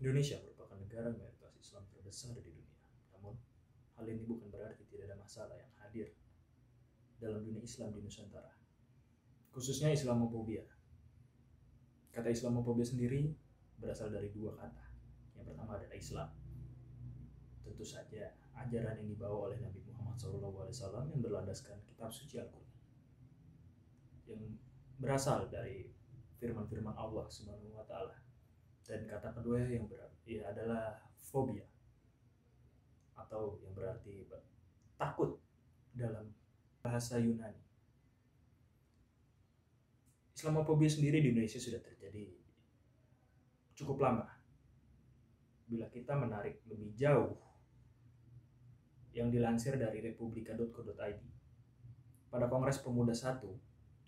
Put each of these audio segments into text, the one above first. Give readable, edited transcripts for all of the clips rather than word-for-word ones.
Indonesia merupakan negara mayoritas Islam terbesar di dunia. Namun, hal ini bukan berarti tidak ada masalah yang hadir dalam dunia Islam di Nusantara, khususnya Islamofobia. Kata Islamofobia sendiri berasal dari dua kata. Yang pertama adalah Islam. Tentu saja ajaran yang dibawa oleh Nabi Muhammad SAW yang berlandaskan kitab suci Al-Quran, yang berasal dari firman-firman Allah Subhanahu wa Ta'ala. Dan kata kedua yang berarti adalah fobia, atau yang berarti takut dalam bahasa Yunani. Islamofobia sendiri di Indonesia sudah terjadi cukup lama. Bila kita menarik lebih jauh, yang dilansir dari republika.co.id, pada Kongres Pemuda 1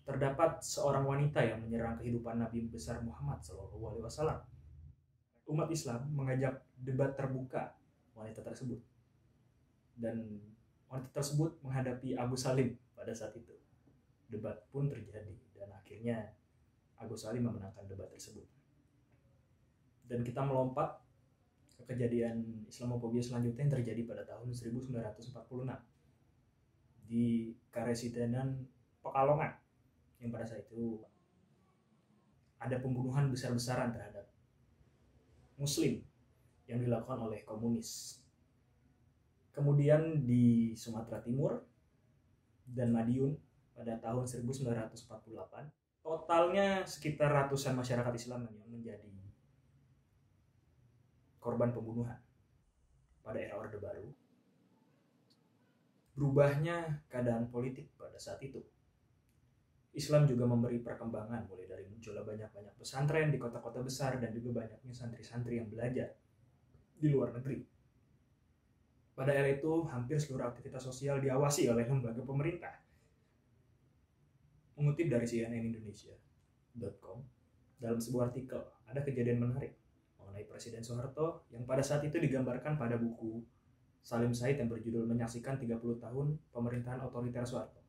terdapat seorang wanita yang menyerang kehidupan Nabi besar Muhammad SAW. Umat Islam mengajak debat terbuka wanita tersebut, dan wanita tersebut menghadapi Abu Salim pada saat itu. Debat pun terjadi dan akhirnya Abu Salim memenangkan debat tersebut. Dan kita melompat ke kejadian Islamofobia selanjutnya yang terjadi pada tahun 1946 di Karesitenan Pekalongan, yang pada saat itu ada pembunuhan besar-besaran terhadap Muslim yang dilakukan oleh komunis. Kemudian di Sumatera Timur dan Madiun pada tahun 1948, totalnya sekitar ratusan masyarakat Islam yang menjadi korban pembunuhan. Pada era Orde Baru, berubahnya keadaan politik pada saat itu. Islam juga memberi perkembangan, mulai dari munculnya banyak-banyak pesantren di kota-kota besar dan juga banyaknya santri-santri yang belajar di luar negeri. Pada era itu, hampir seluruh aktivitas sosial diawasi oleh lembaga pemerintah. Mengutip dari cnnindonesia.com, dalam sebuah artikel, ada kejadian menarik mengenai Presiden Soeharto yang pada saat itu digambarkan pada buku Salim Said yang berjudul Menyaksikan 30 Tahun Pemerintahan Otoriter Soeharto.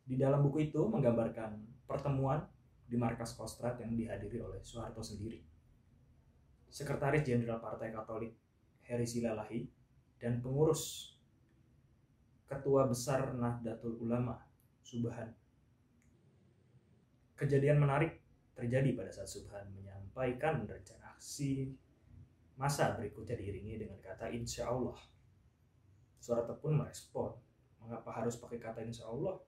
Di dalam buku itu menggambarkan pertemuan di markas Kostrad yang dihadiri oleh Soeharto sendiri, Sekretaris Jenderal Partai Katolik Heri Silalahi, dan pengurus Ketua Besar Nahdlatul Ulama Subhan. Kejadian menarik terjadi pada saat Subhan menyampaikan rencana aksi massa berikutnya diiringi dengan kata insya Allah. Soeharto pun merespon, mengapa harus pakai kata insya Allah?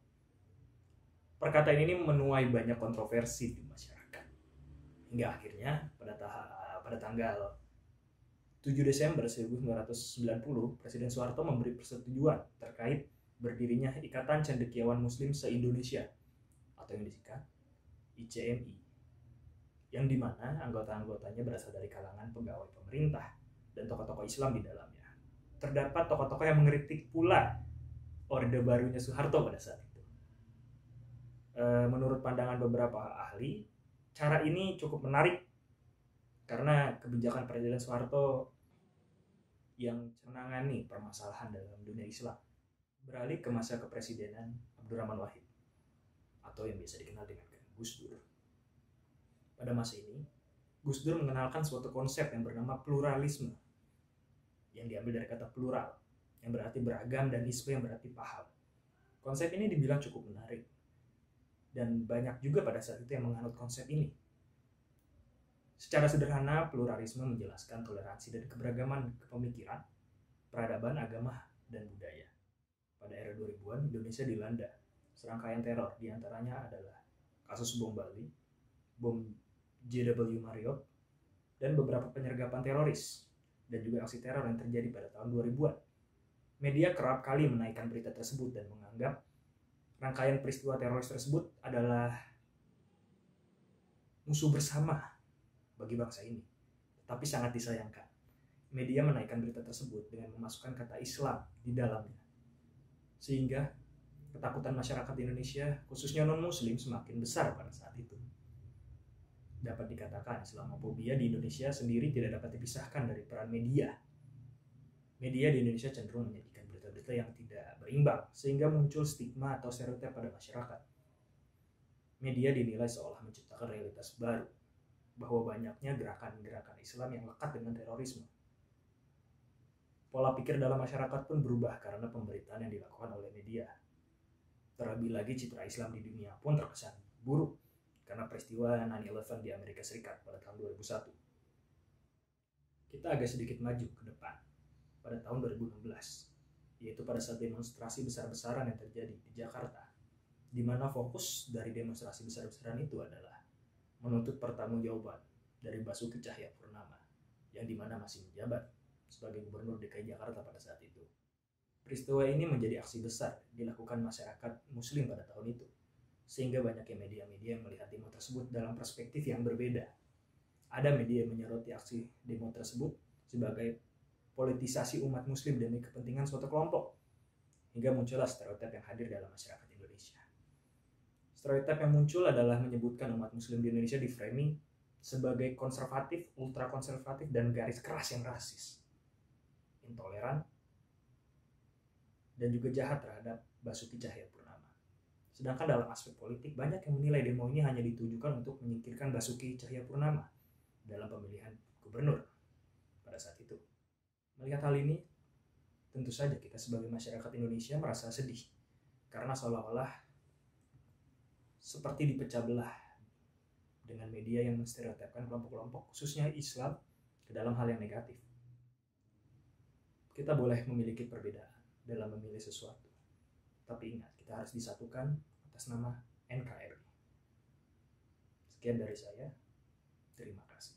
Perkataan ini menuai banyak kontroversi di masyarakat. Hingga akhirnya pada tanggal 7 Desember 1990, Presiden Soeharto memberi persetujuan terkait berdirinya Ikatan Cendekiawan Muslim se-Indonesia atau yang disingkat ICMI, yang dimana anggota-anggotanya berasal dari kalangan pegawai pemerintah dan tokoh-tokoh Islam di dalamnya. Terdapat tokoh-tokoh yang mengkritik pula Orde Barunya Soeharto pada saat itu. Menurut pandangan beberapa ahli, cara ini cukup menarik karena kebijakan Presiden Soeharto yang menangani permasalahan dalam dunia Islam beralih ke masa kepresidenan Abdurrahman Wahid atau yang biasa dikenal dengan Gus Dur. Pada masa ini, Gus Dur mengenalkan suatu konsep yang bernama pluralisme, yang diambil dari kata plural, yang berarti beragam, dan isme yang berarti paham. Konsep ini dibilang cukup menarik, dan banyak juga pada saat itu yang menganut konsep ini. Secara sederhana, pluralisme menjelaskan toleransi dan keberagaman kepemikiran, peradaban, agama, dan budaya. Pada era 2000-an, Indonesia dilanda serangkaian teror, diantaranya adalah kasus bom Bali, bom JW Marriott, dan beberapa penyergapan teroris, dan juga aksi teror yang terjadi pada tahun 2000-an. Media kerap kali menaikkan berita tersebut dan menganggap rangkaian peristiwa teroris tersebut adalah musuh bersama bagi bangsa ini. Tetapi sangat disayangkan, media menaikkan berita tersebut dengan memasukkan kata Islam di dalamnya, sehingga ketakutan masyarakat di Indonesia, khususnya non-muslim, semakin besar pada saat itu. Dapat dikatakan Islamofobia di Indonesia sendiri tidak dapat dipisahkan dari peran media. Media di Indonesia cenderung menyajikan berita-berita yang tidak berimbang, sehingga muncul stigma atau stereotip pada masyarakat. Media dinilai seolah menciptakan realitas baru, bahwa banyaknya gerakan-gerakan Islam yang lekat dengan terorisme. Pola pikir dalam masyarakat pun berubah karena pemberitaan yang dilakukan oleh media. Terlebih lagi citra Islam di dunia pun terkesan buruk karena peristiwa 9/11 di Amerika Serikat pada tahun 2001. Kita agak sedikit maju ke depan pada tahun 2016, yaitu pada saat demonstrasi besar-besaran yang terjadi di Jakarta, di mana fokus dari demonstrasi besar-besaran itu adalah menuntut pertanggungjawaban dari Basuki Cahayapurnama, yang dimana masih menjabat sebagai Gubernur DKI Jakarta pada saat itu. Peristiwa ini menjadi aksi besar dilakukan masyarakat Muslim pada tahun itu, sehingga banyaknya media-media yang melihat demo tersebut dalam perspektif yang berbeda. Ada media yang menyoroti aksi demo tersebut sebagai politisasi umat Muslim demi kepentingan suatu kelompok, hingga muncullah stereotip yang hadir dalam masyarakat Indonesia. Stereotip yang muncul adalah menyebutkan umat Muslim di Indonesia di framing sebagai konservatif, ultrakonservatif, dan garis keras yang rasis, intoleran, dan juga jahat terhadap Basuki Cahayapurnama. Sedangkan dalam aspek politik, banyak yang menilai demo ini hanya ditujukan untuk menyingkirkan Basuki Cahayapurnama dalam pemilihan gubernur pada saat itu. Melihat hal ini, tentu saja kita sebagai masyarakat Indonesia merasa sedih karena seolah-olah seperti dipecah belah dengan media yang menstereotipkan kelompok-kelompok, khususnya Islam, ke dalam hal yang negatif. Kita boleh memiliki perbedaan dalam memilih sesuatu, tapi ingat, kita harus disatukan atas nama NKRI. Sekian dari saya, terima kasih.